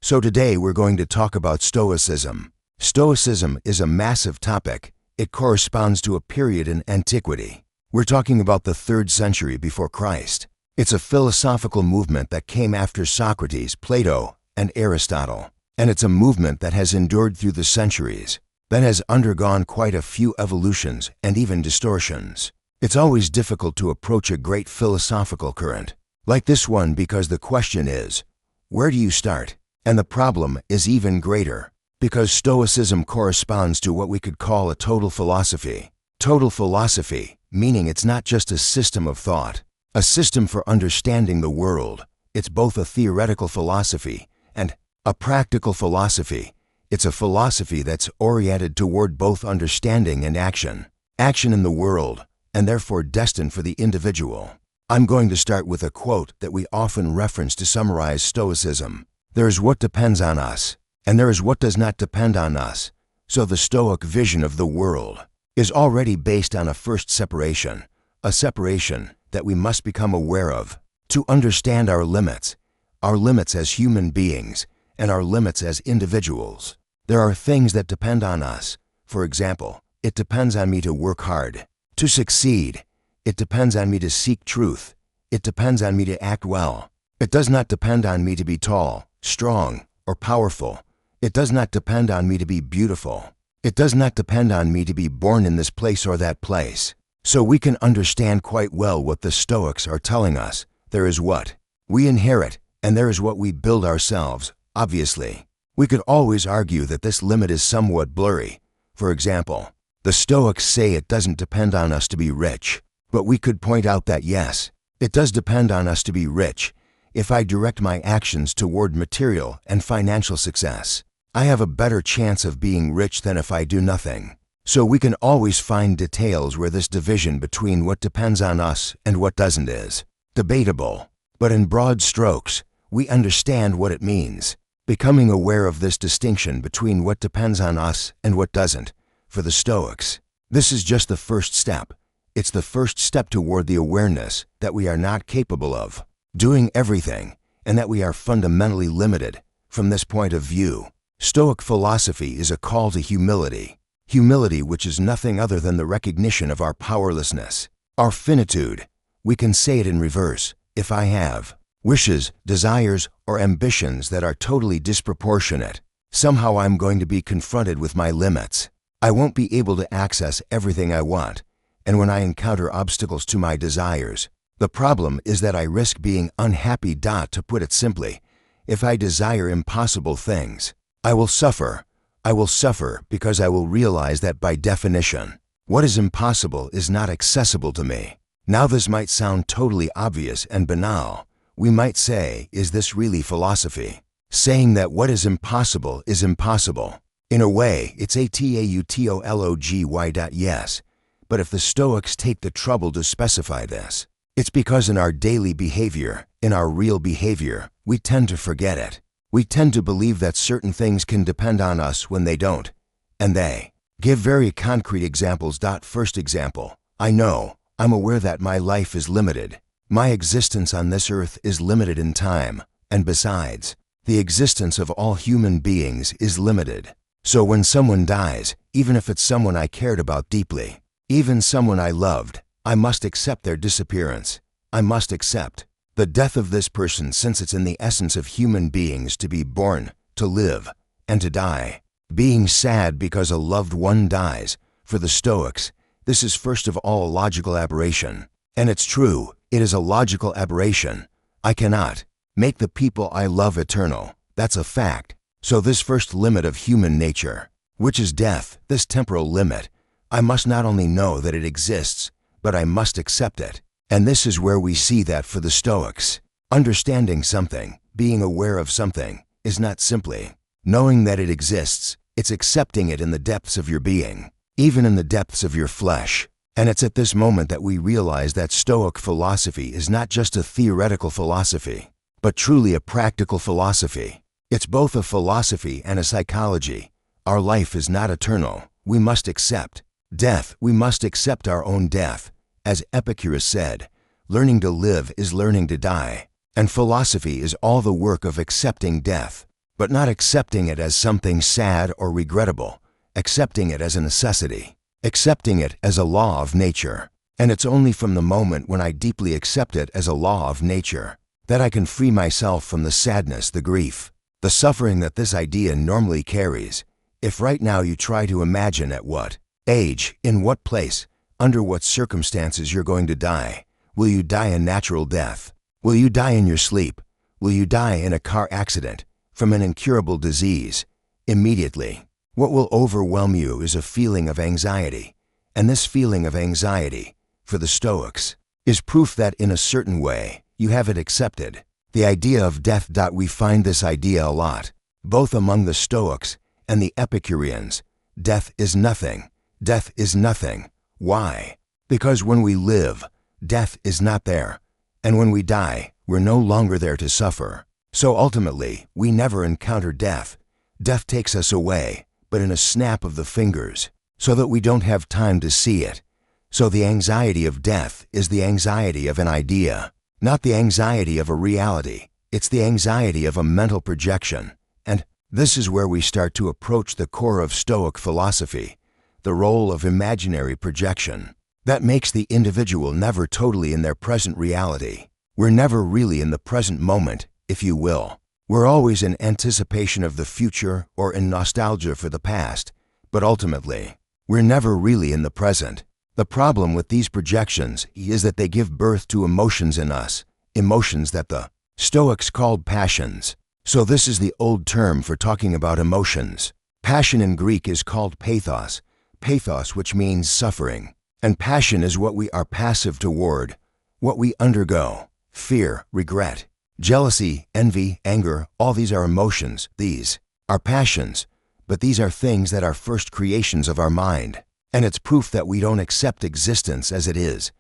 So today we're going to talk about Stoicism. Stoicism is a massive topic. It corresponds to a period in antiquity. We're talking about the 3rd century before Christ. It's a philosophical movement that came after Socrates, Plato, and Aristotle. And it's a movement that has endured through the centuries, that has undergone quite a few evolutions and even distortions. It's always difficult to approach a great philosophical current like this one because the question is, where do you start? And the problem is even greater because Stoicism corresponds to what we could call a total philosophy. Total philosophy, meaning it's not just a system of thought, a system for understanding the world. It's both a theoretical philosophy and a practical philosophy. It's a philosophy that's oriented toward both understanding and action. Action in the world, and therefore destined for the individual. I'm going to start with a quote that we often reference to summarize Stoicism. There is what depends on us, and there is what does not depend on us. So the Stoic vision of the world is already based on a first separation, a separation that we must become aware of to understand our limits as human beings and our limits as individuals. There are things that depend on us. For example, it depends on me to work hard, to succeed. It depends on me to seek truth. It depends on me to act well. It does not depend on me to be tall, strong, or powerful. It does not depend on me to be beautiful. It does not depend on me to be born in this place or that place. So we can understand quite well what the Stoics are telling us. There is what we inherit, and there is what we build ourselves, obviously. We could always argue that this limit is somewhat blurry. For example, the Stoics say it doesn't depend on us to be rich. But we could point out that yes, it does depend on us to be rich. If I direct my actions toward material and financial success, I have a better chance of being rich than if I do nothing. So we can always find details where this division between what depends on us and what doesn't is debatable. But in broad strokes, we understand what it means. Becoming aware of this distinction between what depends on us and what doesn't, for the Stoics, this is just the first step. It's the first step toward the awareness that we are not capable of doing everything and that we are fundamentally limited. From this point of view, Stoic philosophy is a call to humility. Humility which is nothing other than the recognition of our powerlessness, our finitude. We can say it in reverse. If I have wishes, desires, or ambitions that are totally disproportionate, somehow I'm going to be confronted with my limits. I won't be able to access everything I want. And when I encounter obstacles to my desires, the problem is that I risk being unhappy. To put it simply, if I desire impossible things, I will suffer. I will suffer because I will realize that by definition, what is impossible is not accessible to me. Now this might sound totally obvious and banal. We might say, is this really philosophy? Saying that what is impossible is impossible. In a way, it's atautology. Yes. But if the Stoics take the trouble to specify this, it's because in our daily behavior, in our real behavior, we tend to forget it. We tend to believe that certain things can depend on us when they don't. And they give very concrete examples. First example, I'm aware that my life is limited. My existence on this earth is limited in time. And besides, the existence of all human beings is limited. So when someone dies, even if it's someone I cared about deeply, even someone I loved, I must accept their disappearance. I must accept the death of this person since it's in the essence of human beings to be born, to live, and to die. Being sad because a loved one dies, for the Stoics, this is first of all a logical aberration. And it's true, it is a logical aberration. I cannot make the people I love eternal. That's a fact. So this first limit of human nature, which is death, this temporal limit, I must not only know that it exists, but I must accept it. And this is where we see that for the Stoics, understanding something, being aware of something, is not simply knowing that it exists. It's accepting it in the depths of your being, even in the depths of your flesh. And it's at this moment that we realize that Stoic philosophy is not just a theoretical philosophy, but truly a practical philosophy. It's both a philosophy and a psychology. Our life is not eternal. We must accept death. We must accept our own death. As Epicurus said, learning to live is learning to die. And philosophy is all the work of accepting death. but not accepting it as something sad or regrettable, accepting it as a necessity, accepting it as a law of nature. And it's only from the moment when I deeply accept it as a law of nature that I can free myself from the sadness, the grief, the suffering that this idea normally carries. If right now you try to imagine at what age, in what place, under what circumstances you're going to die, will you die a natural death? Will you die in your sleep? Will you die in a car accident, from an incurable disease? Immediately, what will overwhelm you is a feeling of anxiety. And this feeling of anxiety, for the Stoics, is proof that in a certain way, you have it accepted. The idea of death. We find this idea a lot, both among the Stoics and the Epicureans. Death is nothing. Death is nothing. Why? Because when we live, death is not there. And when we die, we're no longer there to suffer. So ultimately, we never encounter death. Death takes us away, but in a snap of the fingers, so that we don't have time to see it. So the anxiety of death is the anxiety of an idea, not the anxiety of a reality. It's the anxiety of a mental projection. And this is where we start to approach the core of Stoic philosophy, the role of imaginary projection. That makes the individual never totally in their present reality. We're never really in the present moment, if you will. We're always in anticipation of the future or in nostalgia for the past, but ultimately, we're never really in the present. The problem with these projections is that they give birth to emotions in us, emotions that the Stoics called passions. So this is the old term for talking about emotions. Passion in Greek is called pathos, pathos which means suffering. And passion is what we are passive toward, what we undergo. Fear, regret, jealousy, envy, anger, all these are emotions. These are passions, but these are things that are first creations of our mind. And it's proof that we don't accept existence as it is.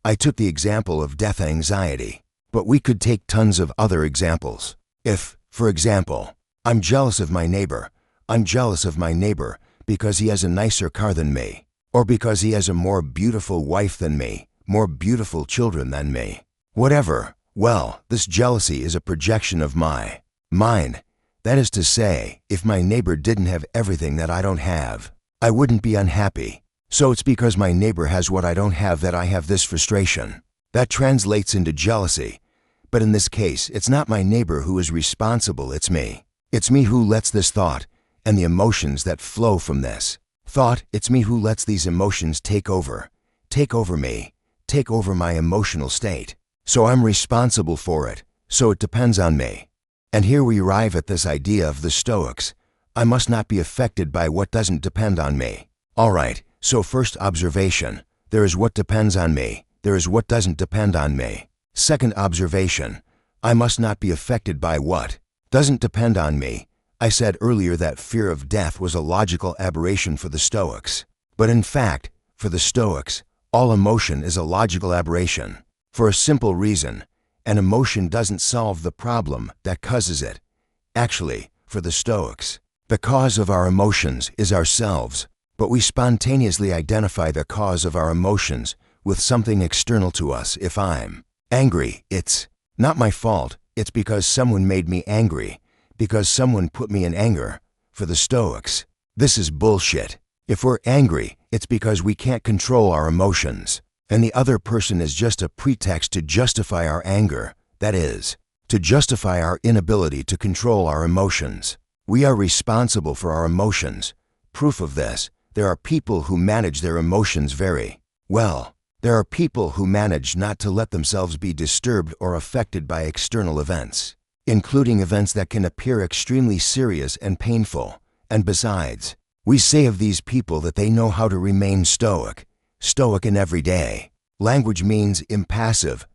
I took the example of death anxiety, but we could take tons of other examples. If, for example, I'm jealous of my neighbor, I'm jealous of my neighbor because he has a nicer car than me, or because he has a more beautiful wife than me, more beautiful children than me. Whatever. Well, this jealousy is a projection of my mind. That is to say, if my neighbor didn't have everything that I don't have, I wouldn't be unhappy. So it's because my neighbor has what I don't have that I have this frustration. That translates into jealousy. But in this case, it's not my neighbor who is responsible, it's me. It's me who lets this thought and the emotions that flow from this thought, it's me who lets these emotions take over me, take over my emotional state. So I'm responsible for it, so it depends on me. And here we arrive at this idea of the Stoics. I must not be affected by what doesn't depend on me. All right, so first observation, there is what depends on me, there is what doesn't depend on me. Second observation, I must not be affected by what doesn't depend on me. I said earlier that fear of death was a logical aberration for the Stoics. But in fact, for the Stoics, all emotion is a logical aberration. For a simple reason, an emotion doesn't solve the problem that causes it. Actually, for the Stoics, the cause of our emotions is ourselves, but we spontaneously identify the cause of our emotions with something external to us. If I'm angry, it's not my fault, it's because someone made me angry, because someone put me in anger. For the Stoics, this is bullshit. If we're angry, it's because we can't control our emotions. And the other person is just a pretext to justify our anger, that is, to justify our inability to control our emotions. We are responsible for our emotions. Proof of this, there are people who manage their emotions very well. There are people who manage not to let themselves be disturbed or affected by external events, including events that can appear extremely serious and painful. And besides, we say of these people that they know how to remain stoic and everyday. Language means impassive,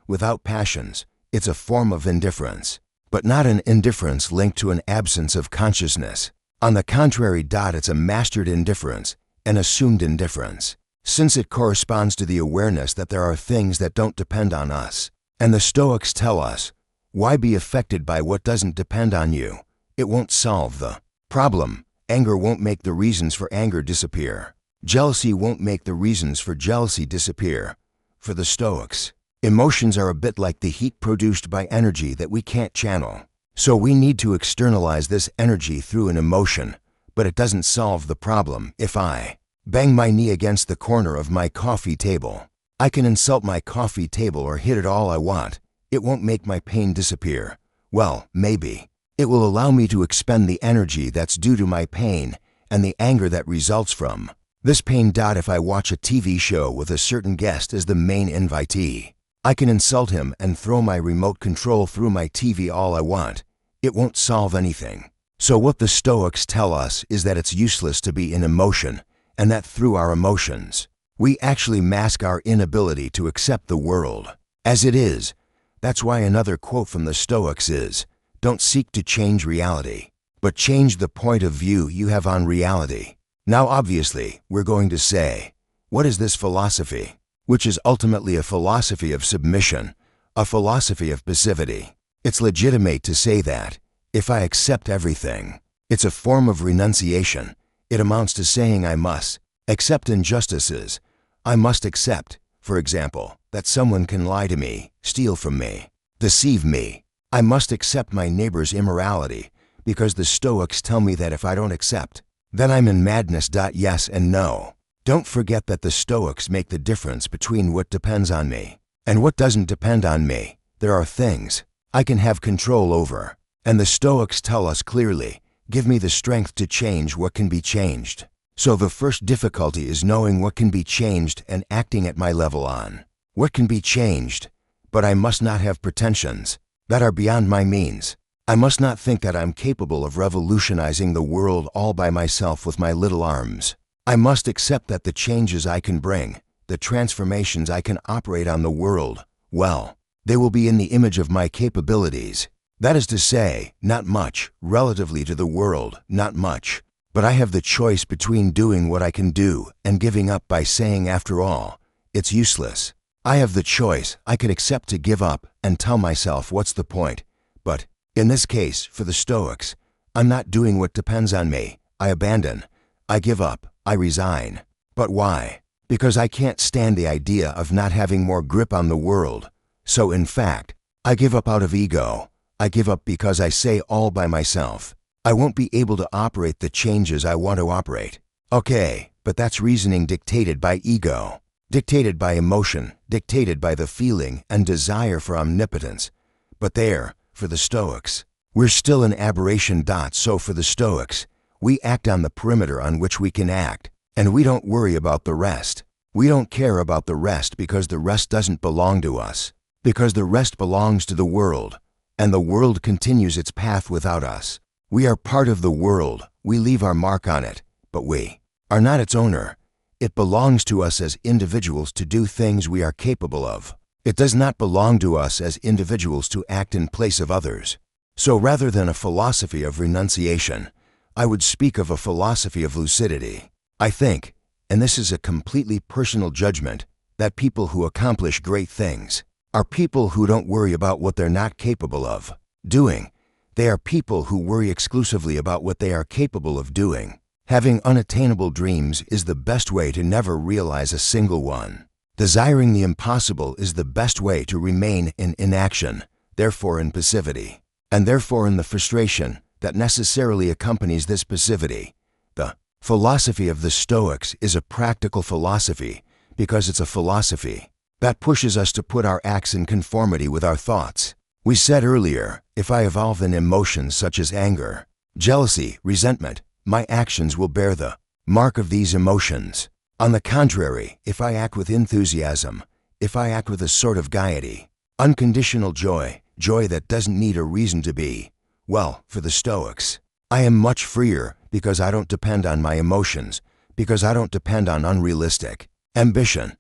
without passions. It's a form of indifference, but not an indifference linked to an absence of consciousness. On the contrary, it's a mastered indifference, an assumed indifference, since it corresponds to the awareness that there are things that don't depend on us. And the Stoics tell us, why be affected by what doesn't depend on you? It won't solve the problem. Anger won't make the reasons for anger disappear. Jealousy won't make the reasons for jealousy disappear. For the Stoics, emotions are a bit like the heat produced by energy that we can't channel. So we need to externalize this energy through an emotion, but it doesn't solve the problem. If I bang my knee against the corner of my coffee table, I can insult my coffee table or hit it all I want. It won't make my pain disappear. Well, maybe. It will allow me to expend the energy that's due to my pain and the anger that results from this pain. If I watch a TV show with a certain guest as the main invitee, I can insult him and throw my remote control through my TV all I want. It won't solve anything. So what the Stoics tell us is that it's useless to be in emotion, and that through our emotions, we actually mask our inability to accept the world as it is. That's why another quote from the Stoics is, "Don't seek to change reality, but change the point of view you have on reality." Now obviously, we're going to say, what is this philosophy? Which is ultimately a philosophy of submission, a philosophy of passivity. It's legitimate to say that, if I accept everything, it's a form of renunciation. It amounts to saying I must accept injustices. I must accept, for example, that someone can lie to me, steal from me, deceive me. I must accept my neighbor's immorality, because the Stoics tell me that if I don't accept, then I'm in madness. Yes and no. Don't forget that the Stoics make the difference between what depends on me and what doesn't depend on me. There are things I can have control over, and the Stoics tell us clearly, give me the strength to change what can be changed. So the first difficulty is knowing what can be changed and acting at my level on what can be changed. But I must not have pretensions that are beyond my means. I must not think that I'm capable of revolutionizing the world all by myself with my little arms. I must accept that the changes I can bring, the transformations I can operate on the world, well, they will be in the image of my capabilities. That is to say, not much, relatively to the world, not much. But I have the choice between doing what I can do and giving up by saying, after all, it's useless. I have the choice. I could accept to give up and tell myself, what's the point? But in this case, for the Stoics, I'm not doing what depends on me. I abandon. I give up. I resign. But why? Because I can't stand the idea of not having more grip on the world. So in fact, I give up out of ego. I give up because I say all by myself, I won't be able to operate the changes I want to operate. Okay, but that's reasoning dictated by ego, dictated by emotion, dictated by the feeling and desire for omnipotence. But there, for the Stoics, we're still an aberration. So for the Stoics, we act on the perimeter on which we can act, and we don't worry about the rest. We don't care about the rest because the rest doesn't belong to us, because the rest belongs to the world, and the world continues its path without us. We are part of the world. We leave our mark on it, but we are not its owner. It belongs to us as individuals to do things we are capable of. It does not belong to us as individuals to act in place of others. So rather than a philosophy of renunciation, I would speak of a philosophy of lucidity. I think, and this is a completely personal judgment, that people who accomplish great things are people who don't worry about what they're not capable of doing. They are people who worry exclusively about what they are capable of doing. Having unattainable dreams is the best way to never realize a single one. Desiring the impossible is the best way to remain in inaction, therefore in passivity, and therefore in the frustration that necessarily accompanies this passivity. The philosophy of the Stoics is a practical philosophy because it's a philosophy that pushes us to put our acts in conformity with our thoughts. We said earlier, if I evolve in emotions such as anger, jealousy, resentment, my actions will bear the mark of these emotions. On the contrary, if I act with enthusiasm, if I act with a sort of gaiety, unconditional joy, joy that doesn't need a reason to be, well, for the Stoics, I am much freer because I don't depend on my emotions, because I don't depend on unrealistic ambition.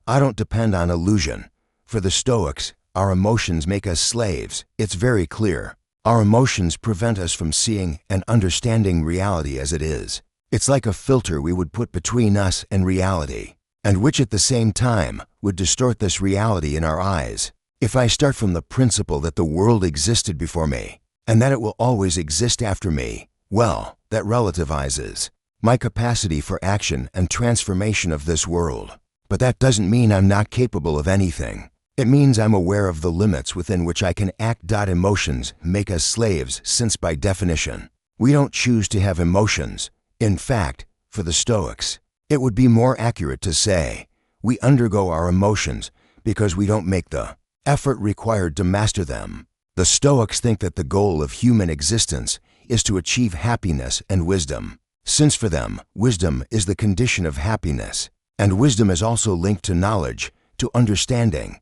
I don't depend on illusion. For the Stoics, our emotions make us slaves. It's very clear. Our emotions prevent us from seeing and understanding reality as it is. It's like a filter we would put between us and reality, and which at the same time would distort this reality in our eyes. If I start from the principle that the world existed before me, and that it will always exist after me, well, that relativizes my capacity for action and transformation of this world. But that doesn't mean I'm not capable of anything. It means I'm aware of the limits within which I can act. Emotions make us slaves since by definition, we don't choose to have emotions. In fact, for the Stoics, it would be more accurate to say we undergo our emotions because we don't make the effort required to master them. The Stoics think that the goal of human existence is to achieve happiness and wisdom, since for them, wisdom is the condition of happiness, and wisdom is also linked to knowledge, to understanding.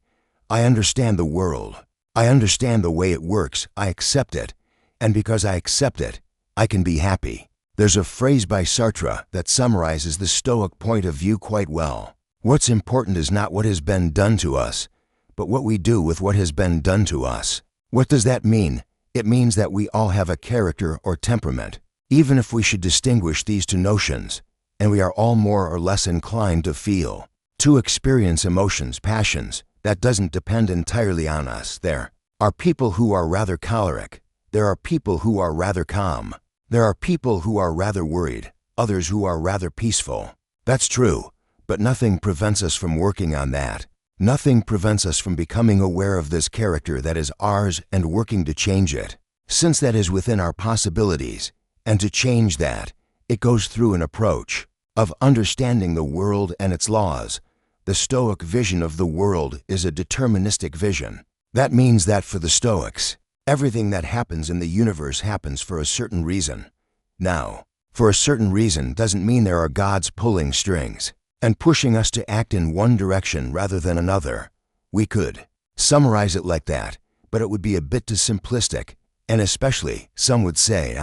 I understand the world. I understand the way it works. I accept it. And because I accept it, I can be happy. There's a phrase by Sartre that summarizes the Stoic point of view quite well. What's important is not what has been done to us, but what we do with what has been done to us. What does that mean? It means that we all have a character or temperament, even if we should distinguish these two notions, and we are all more or less inclined to feel, to experience emotions, passions. That doesn't depend entirely on us. There are people who are rather choleric. There are people who are rather calm. There are people who are rather worried, others who are rather peaceful. That's true, but nothing prevents us from working on that. Nothing prevents us from becoming aware of this character that is ours and working to change it, since that is within our possibilities. And to change that, it goes through an approach of understanding the world and its laws. The Stoic vision of the world is a deterministic vision. That means that for the Stoics, everything that happens in the universe happens for a certain reason. Now, for a certain reason doesn't mean there are gods pulling strings and pushing us to act in one direction rather than another. We could summarize it like that, but it would be a bit too simplistic, and especially, some would say,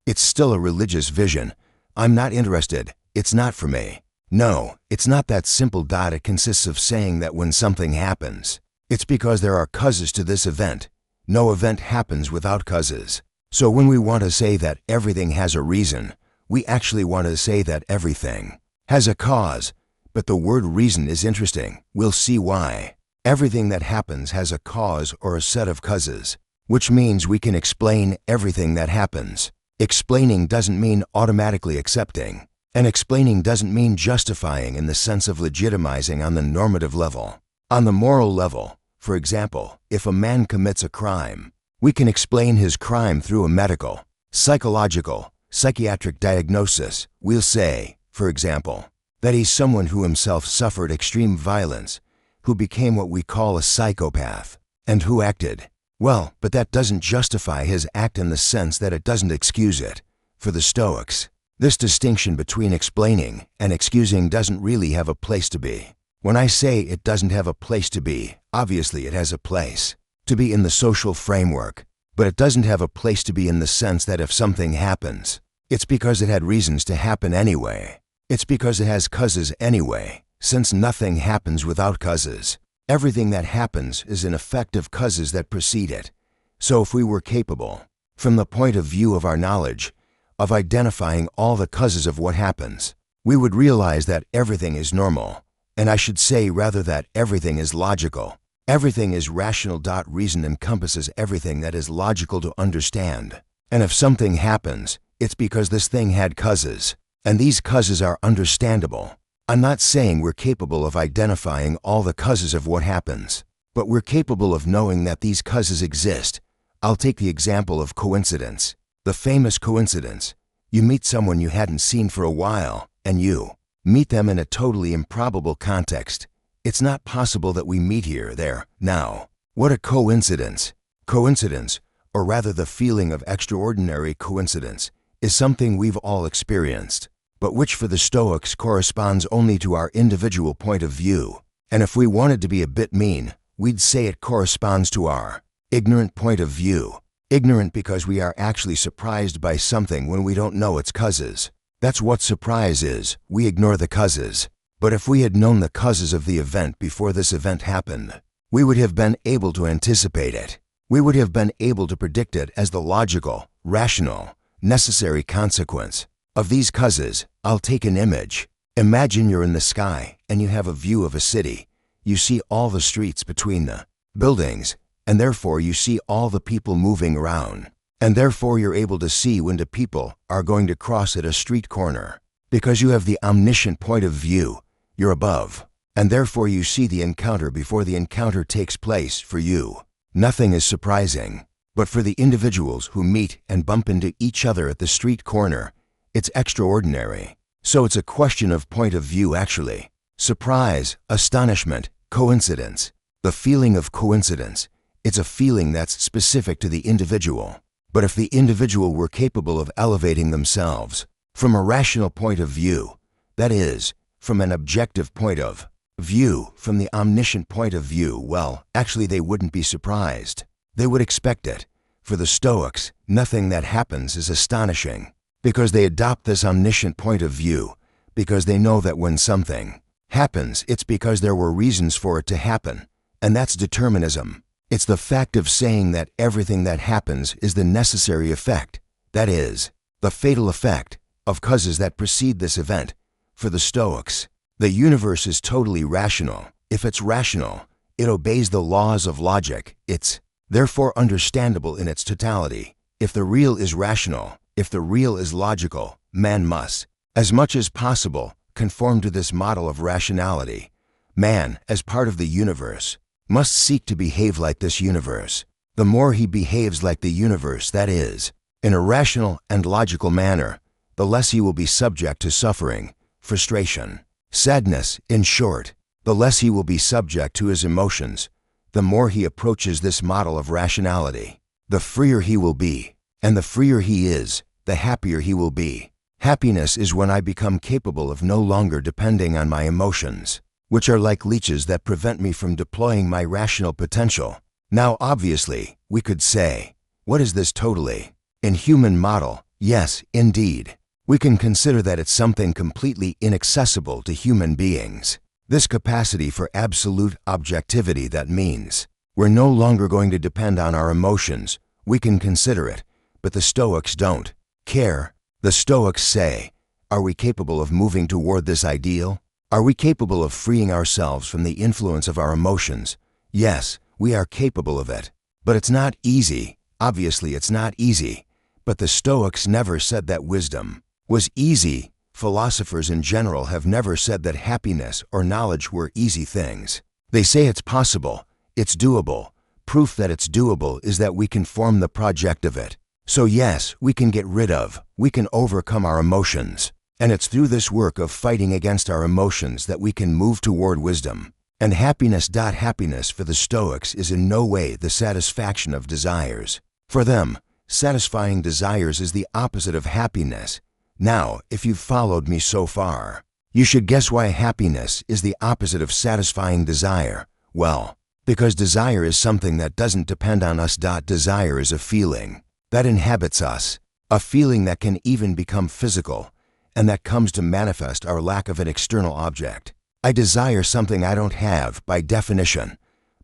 it's still a religious vision. I'm not interested. It's not for me. No, it's not that simple. It consists of saying that when something happens, it's because there are causes to this event. No event happens without causes. So when we want to say that everything has a reason, we actually want to say that everything has a cause. But the word reason is interesting. We'll see why. Everything that happens has a cause or a set of causes, which means we can explain everything that happens. Explaining doesn't mean automatically accepting. And explaining doesn't mean justifying in the sense of legitimizing on the normative level. On the moral level, for example, if a man commits a crime, we can explain his crime through a medical, psychological, psychiatric diagnosis. We'll say, for example, that he's someone who himself suffered extreme violence, who became what we call a psychopath, and who acted well, but that doesn't justify his act in the sense that it doesn't excuse it. For the Stoics, this distinction between explaining and excusing doesn't really have a place to be. When I say it doesn't have a place to be, obviously it has a place to be in the social framework, but it doesn't have a place to be in the sense that if something happens, it's because it had reasons to happen anyway. It's because it has causes anyway, since nothing happens without causes. Everything that happens is an effect of causes that precede it. So if we were capable, from the point of view of our knowledge, of identifying all the causes of what happens, we would realize that everything is normal, and I should say rather that everything is logical. Everything is rational. Reason encompasses everything that is logical to understand. And if something happens, it's because this thing had causes, and these causes are understandable. I'm not saying we're capable of identifying all the causes of what happens, but we're capable of knowing that these causes exist. I'll take the example of coincidence. The famous coincidence. You meet someone you hadn't seen for a while, and you meet them in a totally improbable context. It's not possible that we meet here, there, now. What a coincidence. Coincidence, or rather the feeling of extraordinary coincidence, is something we've all experienced, but which for the Stoics corresponds only to our individual point of view. And if we wanted to be a bit mean, we'd say it corresponds to our ignorant point of view. Ignorant because we are actually surprised by something when we don't know its causes. That's what surprise is. We ignore the causes. But if we had known the causes of the event before this event happened, we would have been able to anticipate it. We would have been able to predict it as the logical, rational, necessary consequence of these causes. I'll take an image. Imagine you're in the sky and you have a view of a city. You see all the streets between the buildings, and therefore you see all the people moving around. And therefore you're able to see when the people are going to cross at a street corner. Because you have the omniscient point of view, you're above and therefore you see the encounter before the encounter takes place. For you, nothing is surprising. But for the individuals who meet and bump into each other at the street corner, it's extraordinary. So it's a question of point of view actually. Surprise, astonishment, coincidence. The feeling of coincidence, it's a feeling that's specific to the individual. But if the individual were capable of elevating themselves from a rational point of view, that is, from an objective point of view, from the omniscient point of view, well, actually they wouldn't be surprised. They would expect it. For the Stoics, nothing that happens is astonishing, because they adopt this omniscient point of view, because they know that when something happens, it's because there were reasons for it to happen, and that's determinism. It's the fact of saying that everything that happens is the necessary effect, that is, the fatal effect, of causes that precede this event. For the Stoics, the universe is totally rational. If it's rational, it obeys the laws of logic. It's therefore understandable in its totality. If the real is rational, if the real is logical, man must, as much as possible, conform to this model of rationality. Man, as part of the universe, must seek to behave like this universe. The more he behaves like the universe, that is, in a rational and logical manner, the less he will be subject to suffering, frustration, sadness, in short, the less he will be subject to his emotions. The more he approaches this model of rationality, the freer he will be, and the freer he is, the happier he will be. Happiness is when I become capable of no longer depending on my emotions, which are like leeches that prevent me from deploying my rational potential. Now, obviously, we could say, what is this totally inhuman model? Yes, indeed. We can consider that it's something completely inaccessible to human beings. This capacity for absolute objectivity, that means we're no longer going to depend on our emotions. We can consider it, but the Stoics don't care. The Stoics say, are we capable of moving toward this ideal? Are we capable of freeing ourselves from the influence of our emotions? Yes, we are capable of it. But it's not easy. Obviously, it's not easy. But the Stoics never said that wisdom was easy. Philosophers in general have never said that happiness or knowledge were easy things. They say it's possible, it's doable. Proof that it's doable is that we can form the project of it. So yes, we can get rid of, we can overcome our emotions. And it's through this work of fighting against our emotions that we can move toward wisdom. And happiness. Happiness for the Stoics is in no way the satisfaction of desires. For them, satisfying desires is the opposite of happiness. Now, if you've followed me so far, you should guess why happiness is the opposite of satisfying desire. Well, because desire is something that doesn't depend on us. Desire is a feeling that inhabits us, a feeling that can even become physical, and that comes to manifest our lack of an external object. I desire something I don't have by definition,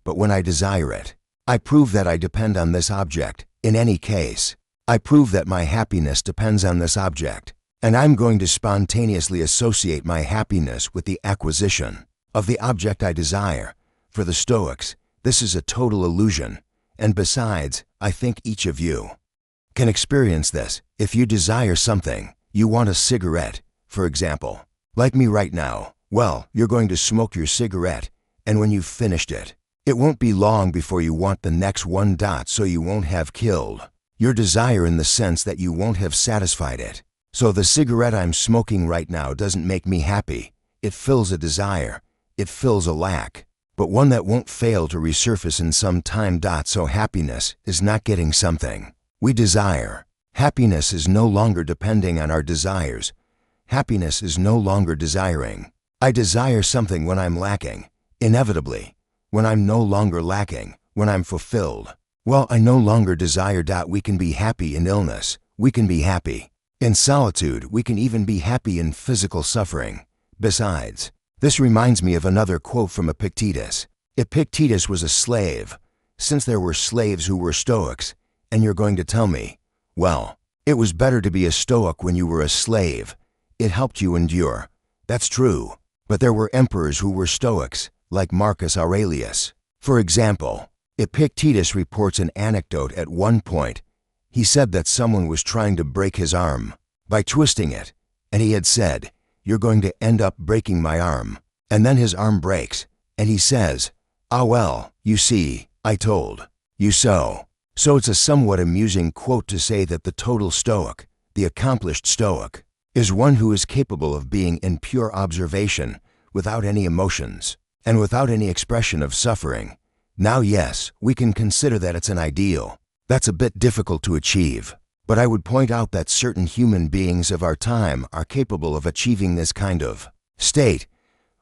but when I desire it, I prove that I depend on this object. In any case, I prove that my happiness depends on this object. And I'm going to spontaneously associate my happiness with the acquisition of the object I desire. For the Stoics, this is a total illusion. And besides, I think each of you can experience this. If you desire something, you want a cigarette, for example, like me right now, well, you're going to smoke your cigarette, and when you've finished it, it won't be long before you want the next one. So you won't have killed your desire in the sense that you won't have satisfied it. So the cigarette I'm smoking right now doesn't make me happy. It fills a desire. It fills a lack, but one that won't fail to resurface in some time. So happiness is not getting something we desire. Happiness is no longer depending on our desires. Happiness is no longer desiring. I desire something when I'm lacking. Inevitably, when I'm no longer lacking, when I'm fulfilled, well, I no longer desire. We can be happy in illness. We can be happy in solitude. We can even be happy in physical suffering. Besides, this reminds me of another quote from Epictetus. Epictetus was a slave. Since there were slaves who were Stoics, and you're going to tell me, well, it was better to be a Stoic when you were a slave. It helped you endure. That's true. But there were emperors who were Stoics, like Marcus Aurelius. For example, Epictetus reports an anecdote. At one point, he said that someone was trying to break his arm by twisting it, and he had said, "You're going to end up breaking my arm." And then his arm breaks, and he says, "Ah well, you see, I told you so." So it's a somewhat amusing quote to say that the total Stoic, the accomplished Stoic, is one who is capable of being in pure observation, without any emotions, and without any expression of suffering. Now yes, we can consider that it's an ideal. That's a bit difficult to achieve. But I would point out that certain human beings of our time are capable of achieving this kind of state,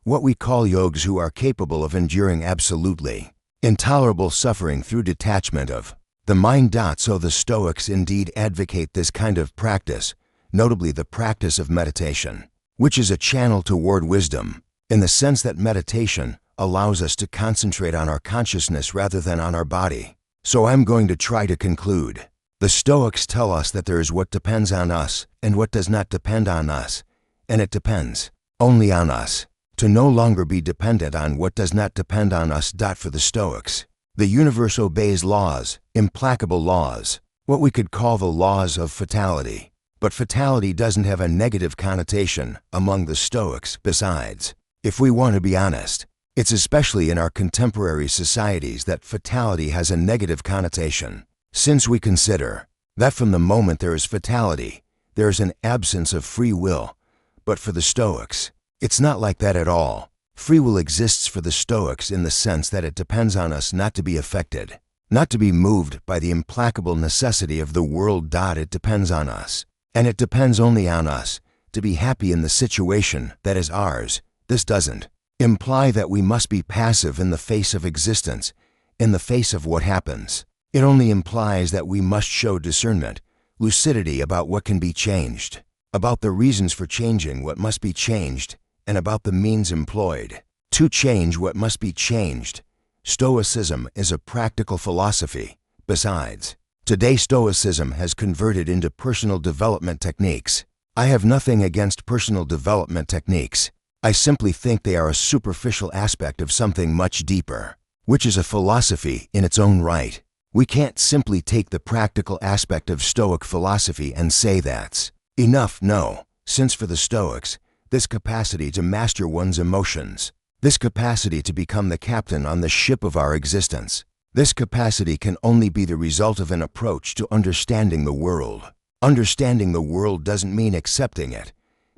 what we call yogs, who are capable of enduring absolutely intolerable suffering through detachment of the mind. So the Stoics indeed advocate this kind of practice, notably the practice of meditation, which is a channel toward wisdom, in the sense that meditation allows us to concentrate on our consciousness rather than on our body. So I'm going to try to conclude. The Stoics tell us that there is what depends on us and what does not depend on us, and it depends only on us, to no longer be dependent on what does not depend on us. For the Stoics, the universe obeys laws, implacable laws, what we could call the laws of fatality. But fatality doesn't have a negative connotation among the Stoics. Besides, if we want to be honest, it's especially in our contemporary societies that fatality has a negative connotation, since we consider that from the moment there is fatality, there is an absence of free will. But for the Stoics, it's not like that at all. Free will exists for the Stoics in the sense that it depends on us not to be affected, not to be moved by the implacable necessity of the world. It depends on us, and it depends only on us, to be happy in the situation that is ours. This doesn't imply that we must be passive in the face of existence, in the face of what happens. It only implies that we must show discernment, lucidity about what can be changed, about the reasons for changing what must be changed, and about the means employed to change what must be changed. Stoicism is a practical philosophy. Besides, today Stoicism has converted into personal development techniques. I have nothing against personal development techniques. I simply think they are a superficial aspect of something much deeper, which is a philosophy in its own right. We can't simply take the practical aspect of Stoic philosophy and say that's enough. No, since for the Stoics, this capacity to master one's emotions, this capacity to become the captain on the ship of our existence, this capacity can only be the result of an approach to understanding the world. Understanding the world doesn't mean accepting it,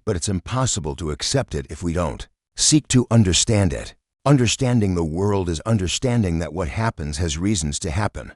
but it's impossible to accept it if we don't seek to understand it. Understanding the world is understanding that what happens has reasons to happen,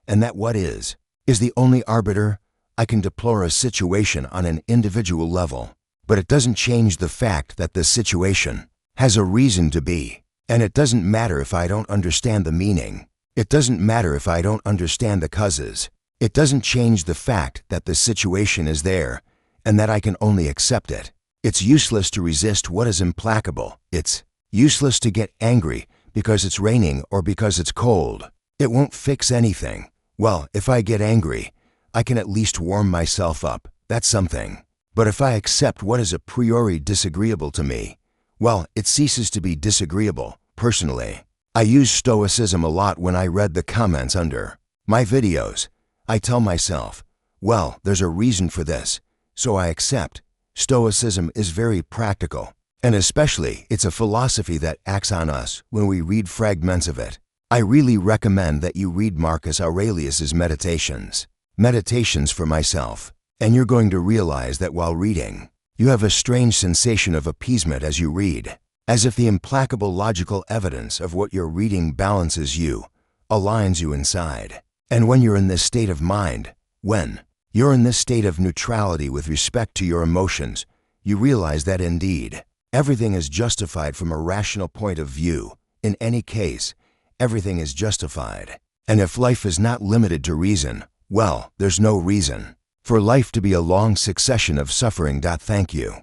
and that what is the only arbiter. I can deplore a situation on an individual level, but it doesn't change the fact that the situation has a reason to be. And it doesn't matter if I don't understand the meaning. It doesn't matter if I don't understand the causes. It doesn't change the fact that the situation is there and that I can only accept it. It's useless to resist what is implacable. It's useless to get angry because it's raining or because it's cold. It won't fix anything. Well, if I get angry, I can at least warm myself up. That's something. But if I accept what is a priori disagreeable to me, well, it ceases to be disagreeable. Personally, I use Stoicism a lot when I read the comments under my videos. I tell myself, well, there's a reason for this, so I accept. Stoicism is very practical, and especially it's a philosophy that acts on us when we read fragments of it. I really recommend that you read Marcus Aurelius's Meditations. Meditations for myself, and you're going to realize that while reading, you have a strange sensation of appeasement as you read, as if the implacable logical evidence of what you're reading balances you, aligns you inside. And when you're in this state of mind, when you're in this state of neutrality with respect to your emotions, you realize that indeed, everything is justified from a rational point of view. In any case, everything is justified. And if life is not limited to reason, well, there's no reason for life to be a long succession of suffering. Thank you.